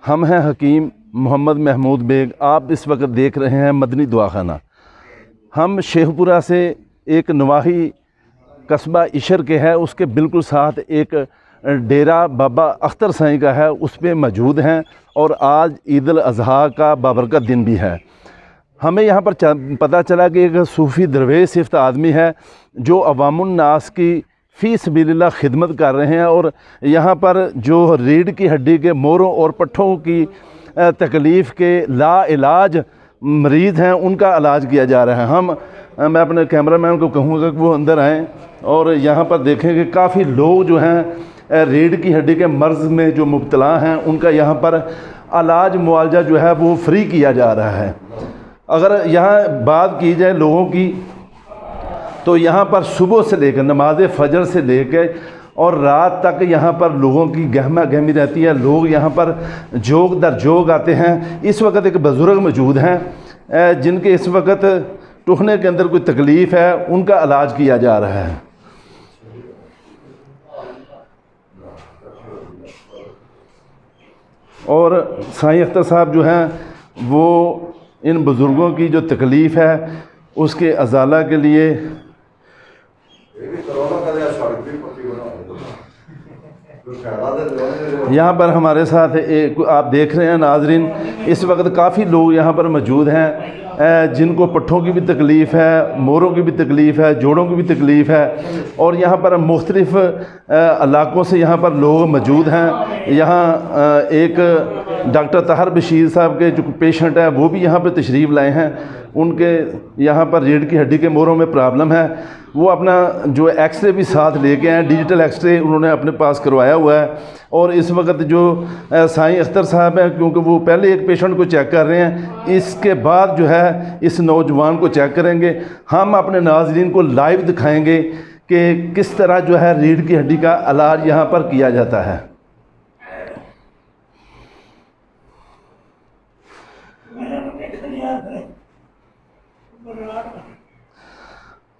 हम हैं हकीम मोहम्मद महमूद बेग। आप इस वक्त देख रहे हैं मदनी दवाखाना। हम शेखपुरा से एक नवाही कस्बा इशर के है, उसके बिल्कुल साथ एक डेरा बाबा अख्तर साईं का है, उस पर मौजूद हैं और आज ईद उल अज़हा का बाबरकत दिन भी है। हमें यहाँ पर पता चला कि एक सूफ़ी दरवेश सिफ्त आदमी है जो अवामुन नास की फ़ी सबीलिल्लाह खिदमत कर रहे हैं और यहाँ पर जो रीढ़ की हड्डी के मोरों और पट्ठों की तकलीफ़ के लाइलाज मरीज़ हैं, उनका इलाज किया जा रहा है। मैं अपने कैमरामैन को कहूँगा कि वो अंदर आएँ और यहाँ पर देखें कि काफ़ी लोग जो हैं रीढ़ की हड्डी के मर्ज़ में जो मुब्तला हैं, उनका यहाँ पर इलाज मुआवजा जो है वो फ्री किया जा रहा है। अगर यहाँ बात की जाए लोगों की, तो यहाँ पर सुबह से लेकर नमाज फ़जर से लेकर और रात तक यहाँ पर लोगों की गहमा गहमी रहती है। लोग यहाँ पर जोग दर जोग आते हैं। इस वक्त एक बुज़ुर्ग मौजूद हैं जिनके इस वक्त टुहने के अंदर कोई तकलीफ़ है, उनका इलाज किया जा रहा है। और साईं अख्तर साहब जो हैं वो इन बुज़ुर्गों की जो तकलीफ़ है उसके अजाला के लिए यहाँ पर हमारे साथ एक आप देख रहे हैं नाजरीन, इस वक्त काफ़ी लोग यहाँ पर मौजूद हैं जिनको पट्ठों की भी तकलीफ़ है, मोरों की भी तकलीफ़ है, जोड़ों की भी तकलीफ़ है और यहाँ पर मुख्तलिफ़ इलाक़ों से यहाँ पर लोग मौजूद हैं। यहाँ एक डॉक्टर ताहर बशीर साहब के जो पेशेंट है वो भी यहाँ पर तशरीफ़ लाए हैं। उनके यहाँ पर रीढ़ की हड्डी के मोरों में प्रॉब्लम है, वो अपना जो एक्सरे भी साथ लेके आए, डिजिटल एक्सरे उन्होंने अपने पास करवाया हुआ है। और इस वक्त जो साईं अख्तर साहब हैं, क्योंकि वो पहले एक पेशेंट को चेक कर रहे हैं, इसके बाद जो है इस नौजवान को चेक करेंगे। हम अपने नाज़रीन को लाइव दिखाएंगे कि किस तरह जो है रीढ़ की हड्डी का इलाज यहाँ पर किया जाता है।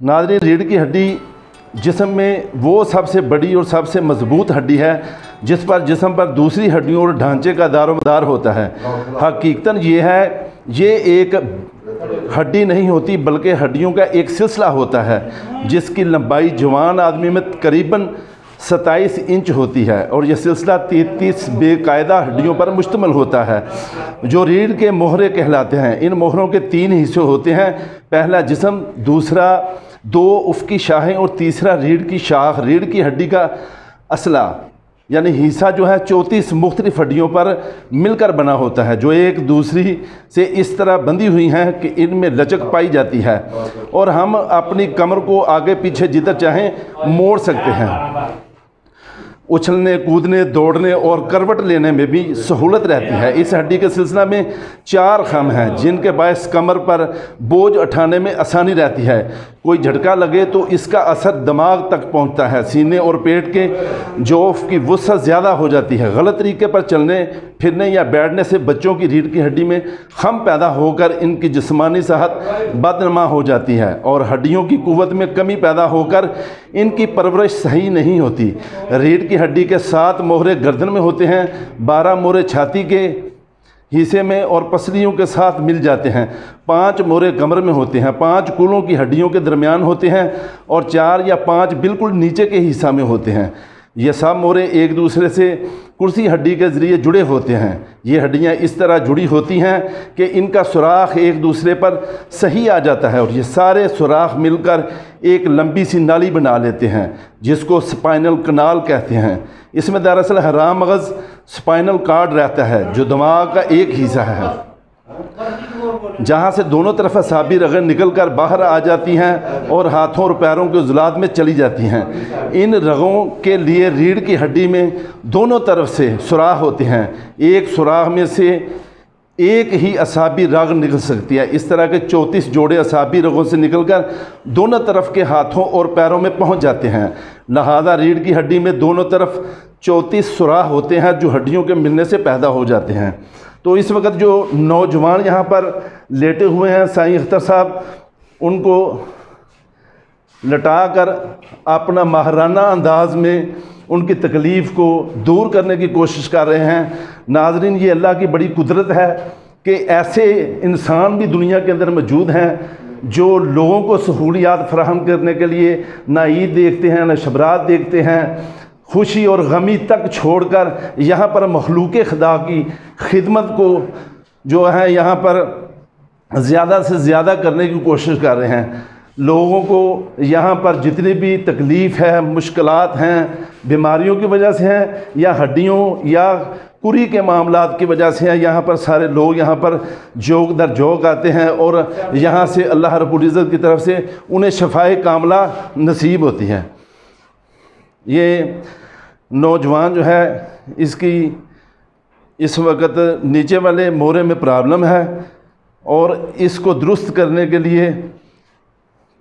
नाज़रीन, रीढ़ की हड्डी जिस्म में वो सबसे बड़ी और सबसे मजबूत हड्डी है जिस पर जिस्म पर दूसरी हड्डियों और ढांचे का दारोमदार होता है। हकीकतन ये है, ये एक हड्डी नहीं होती बल्कि हड्डियों का एक सिलसिला होता है जिसकी लंबाई जवान आदमी में करीबन 27 इंच होती है और यह सिलसिला 33 बेकायदा हड्डियों पर मुश्तमिल होता है जो रीढ़ के मोहरे कहलाते हैं। इन मोहरों के 3 हिस्से होते हैं, पहला जिस्म, दूसरा 2 उफ़क़ी शाखें और तीसरा रीढ़ की शाख। रीढ़ की हड्डी का असला यानी हिस्सा जो है 34 मुख्तलिफ़ हड्डियों पर मिलकर बना होता है जो एक दूसरी से इस तरह बंधी हुई हैं कि इनमें लचक पाई जाती है और हम अपनी कमर को आगे पीछे जिधर चाहें मोड़ सकते हैं। उछलने, कूदने, दौड़ने और करवट लेने में भी सहूलत रहती है। इस हड्डी के सिलसिला में 4 खम हैं जिनके बायस कमर पर बोझ उठाने में आसानी रहती है। कोई झटका लगे तो इसका असर दिमाग तक पहुंचता है। सीने और पेट के जोफ की वुसअत ज़्यादा हो जाती है। गलत तरीके पर चलने फिरने या बैठने से बच्चों की रीढ़ की हड्डी में खम पैदा होकर इनकी जिस्मानी सेहत बदनमा हो जाती है और हड्डियों की कुव्वत में कमी पैदा होकर इनकी परवरिश सही नहीं होती। रीढ़ की हड्डी के 7 मोहरे गर्दन में होते हैं, 12 मोहरे छाती के हिस्से में और पसलियों के साथ मिल जाते हैं, 5 मोहरे कमर में होते हैं, 5 कूलों की हड्डियों के दरमियान होते हैं और 4 या 5 बिल्कुल नीचे के हिस्सा में होते हैं। ये सब मोहरे एक दूसरे से कुर्सी हड्डी के ज़रिए जुड़े होते हैं। ये हड्डियाँ इस तरह जुड़ी होती हैं कि इनका सुराख एक दूसरे पर सही आ जाता है और ये सारे सुराख मिलकर एक लंबी सी नाली बना लेते हैं जिसको स्पाइनल कनाल कहते हैं। इसमें दरअसल हराम मगज़ स्पाइनल कार्ड रहता है जो दिमाग का एक हिस्सा है जहाँ से दोनों तरफ असाबी रगें निकल कर बाहर आ जाती हैं और हाथों और पैरों के उज़लात में चली जाती हैं। इन रगों के लिए रीढ़ की हड्डी में दोनों तरफ से सुराख होते हैं। एक सुराख में से एक ही असाबी रग निकल सकती है। इस तरह के 34 जोड़े असाबी रगों से निकलकर दोनों तरफ के हाथों और पैरों में पहुंच जाते हैं। लिहाजा रीढ़ की हड्डी में दोनों तरफ 34 सुराख होते हैं जो हड्डियों के मिलने से पैदा हो जाते हैं। तो इस वक्त जो नौजवान यहाँ पर लेटे हुए हैं साईं अख्तर साहब, उनको लटा कर अपना माहराना अंदाज में उनकी तकलीफ़ को दूर करने की कोशिश कर रहे हैं। नाज़रीन ये अल्लाह की बड़ी कुदरत है कि ऐसे इंसान भी दुनिया के अंदर मौजूद हैं जो लोगों को सहूलियात फराहम करने के लिए ना ईद देखते हैं, ना शबरात देखते हैं, खुशी और गमी तक छोड़कर यहाँ पर मखलूक खुदा की खिदमत को जो है यहाँ पर ज़्यादा से ज़्यादा करने की कोशिश कर रहे हैं। लोगों को यहाँ पर जितनी भी तकलीफ़ है, मुश्किलात हैं, बीमारियों की वजह से हैं या हड्डियों या कुरी के मामलात की वजह से हैं, यहाँ पर सारे लोग यहाँ पर जोग दर जोग आते हैं और यहाँ से अल्लाह रब्बुल इज़्ज़त की तरफ से उन्हें शफ़ाए कामला नसीब होती है। ये नौजवान जो है इसकी इस वक्त नीचे वाले मोरे में प्रॉब्लम है और इसको दुरुस्त करने के लिए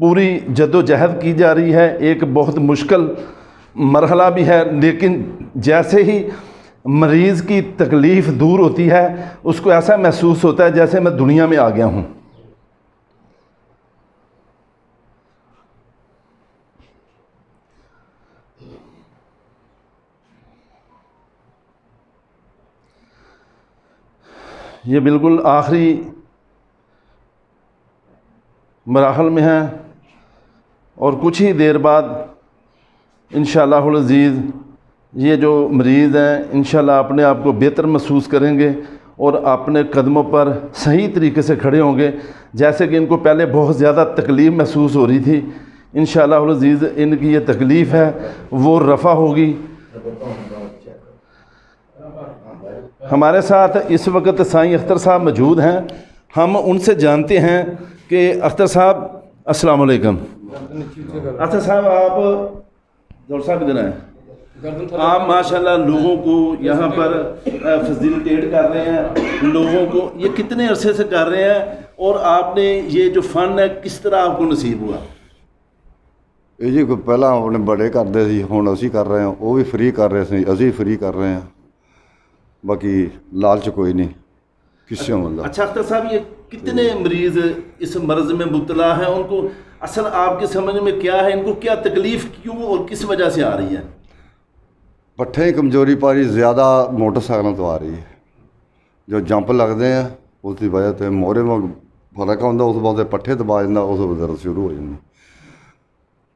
पूरी जद्दोजहद की जा रही है। एक बहुत मुश्किल मरहला भी है, लेकिन जैसे ही मरीज़ की तकलीफ़ दूर होती है उसको ऐसा महसूस होता है जैसे मैं दुनिया में आ गया हूँ। ये बिल्कुल आखिरी मराहल में है और कुछ ही देर बाद इंशाअल्लाहुल अज़ीज़ ये जो मरीज़ हैं इंशाअल्लाह अपने आप को बेहतर महसूस करेंगे और अपने कदमों पर सही तरीके से खड़े होंगे। जैसे कि इनको पहले बहुत ज़्यादा तकलीफ़ महसूस हो रही थी, इंशाअल्लाहुल अज़ीज़ इनकी ये तकलीफ़ है वो रफ़ा होगी। हमारे साथ इस वक्त साईं अख्तर साहब मौजूद हैं, हम उनसे जानते हैं कि अख्तर साहब अस्सलाम वालेकुम। अख्तर साहब आप दौड़ साहब किधर हैं? आप माशाल्लाह लोगों को यहाँ पर फैसिलिटेट कर रहे हैं, लोगों को ये कितने अरसे से कर रहे हैं और आपने ये जो फ़न है किस तरह आपको नसीब हुआ? ਇਹ ਜੀ ਪਹਿਲਾਂ ਆਪਣੇ ਬੜੇ ਕਰਦੇ ਸੀ, ਹੁਣ ਅਸੀਂ ਕਰ ਰਹੇ ਹਾਂ। ਉਹ ਵੀ ਫ੍ਰੀ ਕਰ ਰਹੇ ਸੀ, ਅਸੀਂ ਫ੍ਰੀ ਕਰ ਰਹੇ ਹਾਂ। बाकी लालच कोई नहीं किससे मतलब। अच्छा अख्तर साहब ये कितने मरीज़ इस मर्ज़ में मुब्तला हैं, उनको असल आपके समझ में क्या है, इनको क्या तकलीफ़ क्यों और किस वजह से आ रही है? पट्ठे की कमज़ोरी पारी ज़्यादा मोटरसाइकिलों तो आ रही है, जो जंप लगते हैं उसकी वजह से मोहरे में फर्क आता, उस बाद पट्ठे दबा जाता, उस दर्द शुरू हो जाती,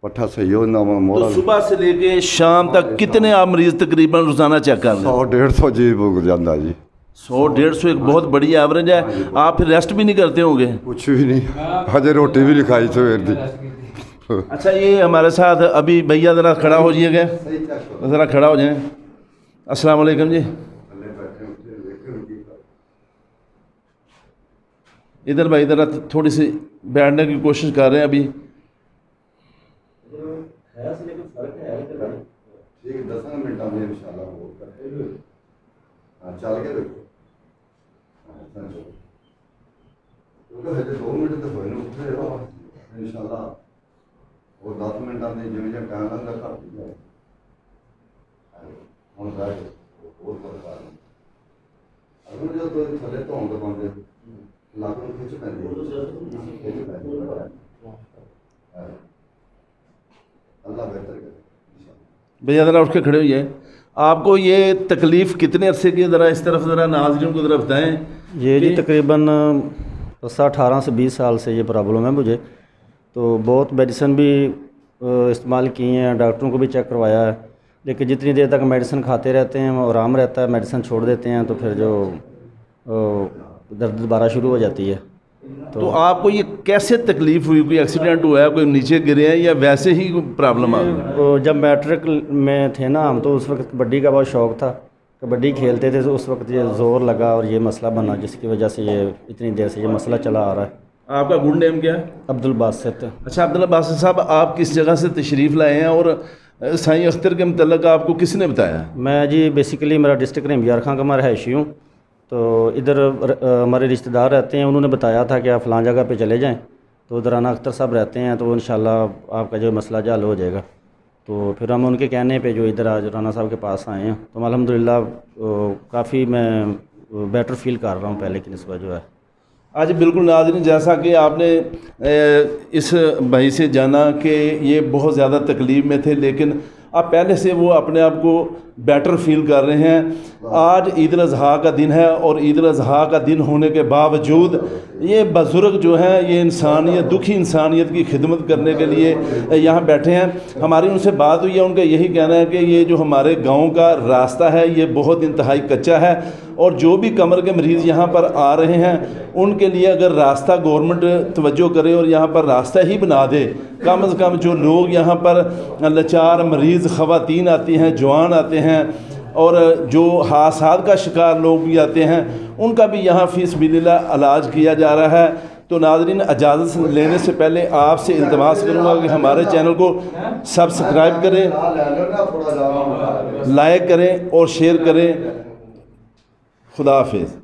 पट्ठा सही हो जाता मोहरा। तो सुबह से लेके शाम तक कितने आप मरीज़ तकरीबन रोज़ाना चेक कर रहे हैं? 100-150 जी हो जाता जी। 100-150 एक बहुत बड़ी एवरेज है। आप फिर रेस्ट भी नहीं करते होंगे? कुछ भी नहीं, हजे रोटी भी नहीं खाई सवेर की। अच्छा ये हमारे साथ अभी भैया ज़रा खड़ा हो जाइएगा, ज़रा खड़ा हो जाएं। अस्सलाम वालेकुम जी, इधर भाई ज़रा थोड़ी सी बैठने की कोशिश कर रहे हैं। अभी ठीक 10 मिनट में इंशाल्लाह वो करके चल के देखो तो हजे 2 मिनट तो होने उठे रहो इंशाल्लाह, और 10 मिनट में जिवें टाइम लगता घट जाए हम बैठ और कर अगर जो तो थले तो होंगे बंदे लागू खिंच पैंदी अल्लाह बेहतर करे। भैया ज़रा उठ के खड़े हो जाए। आपको ये तकलीफ़ कितने अरसे की, ज़रा इस तरफ ज़रा नाज़रीन को ज़रा बताएं। ये जी तकरीबन 18 से 20 साल से ये प्रॉब्लम है मुझे, तो बहुत मेडिसिन भी इस्तेमाल की हैं, डॉक्टरों को भी चेक करवाया है, लेकिन जितनी देर तक मेडिसिन खाते रहते हैं आराम रहता है, मेडिसिन छोड़ देते हैं तो फिर जो दर्द दोबारा शुरू हो जाती है। तो आपको ये कैसे तकलीफ़ हुई? कोई एक्सीडेंट हुआ है, कोई नीचे गिरे हैं या वैसे ही कोई प्रॉब्लम आ गई? जब मैट्रिक में थे ना हम, तो उस वक्त कबड्डी का बहुत शौक़ था, कबड्डी खेलते थे, तो उस वक्त ये ज़ोर लगा और ये मसला बना, जिसकी वजह से ये इतनी देर से ये मसला चला आ रहा है। आपका गुड नेम क्या है? अब्दुल बासित। अच्छा अब्दुल बासित साहब, आप किस जगह से तशरीफ़ लाए हैं और साईं अख्तर के मतलब आपको किसने बताया? मैं जी बेसिकली मेरा डिस्ट्रिक्ट रहिमयार खां का मैं रहायशी हूँ, तो इधर हमारे रिश्तेदार रहते हैं, उन्होंने बताया था कि आप फ़लाँ जगह पे चले जाएं, तो उधर राना अख्तर साहब रहते हैं, तो इंशाल्लाह आपका जो मसला हल हो जाएगा। तो फिर हम उनके कहने पे जो इधर आज राना साहब के पास आए हैं, तो अल्हम्दुलिल्लाह काफ़ी मैं बेटर फील कर रहा हूँ पहले की निस्बत जो है। आज बिल्कुल नाज़रीन, जैसा कि आपने इस भाई से जाना कि ये बहुत ज़्यादा तकलीफ़ में थे, लेकिन اب پہلے سے وہ اپنے آپ کو بیٹر فیل کر رہے ہیں۔ آج عید الاضحیٰ کا دن ہے اور عید الاضحیٰ کا دن ہونے کے باوجود یہ بزرگ جو ہیں یہ انسانیت، دکھی انسانیت کی خدمت کرنے کے لیے یہاں بیٹھے ہیں۔ ہماری ان سے بات ہوئی ہے، ان کا یہی کہنا ہے کہ یہ جو ہمارے گاؤں کا راستہ ہے یہ بہت انتہائی کچا ہے، اور جو بھی کمر کے مریض یہاں پر آ رہے ہیں ان کے لیے اگر راستہ گورنمنٹ توجہ کرے اور یہاں پر راستہ ہی بنا دے، کم از کم جو لوگ یہاں پر لاچار مریض خواتین آتی ہیں، جوان آتے ہیں، اور جو حادثات کا شکار لوگ بھی آتے ہیں، ان کا بھی یہاں فی سبیل اللہ علاج کیا جا رہا ہے۔ تو ناظرین، اجازت لینے سے پہلے آپ سے التماس کروں گا کہ ہمارے چینل کو سبسکرائب کریں، لائک کریں اور شیئر کریں۔ خدا حافظ۔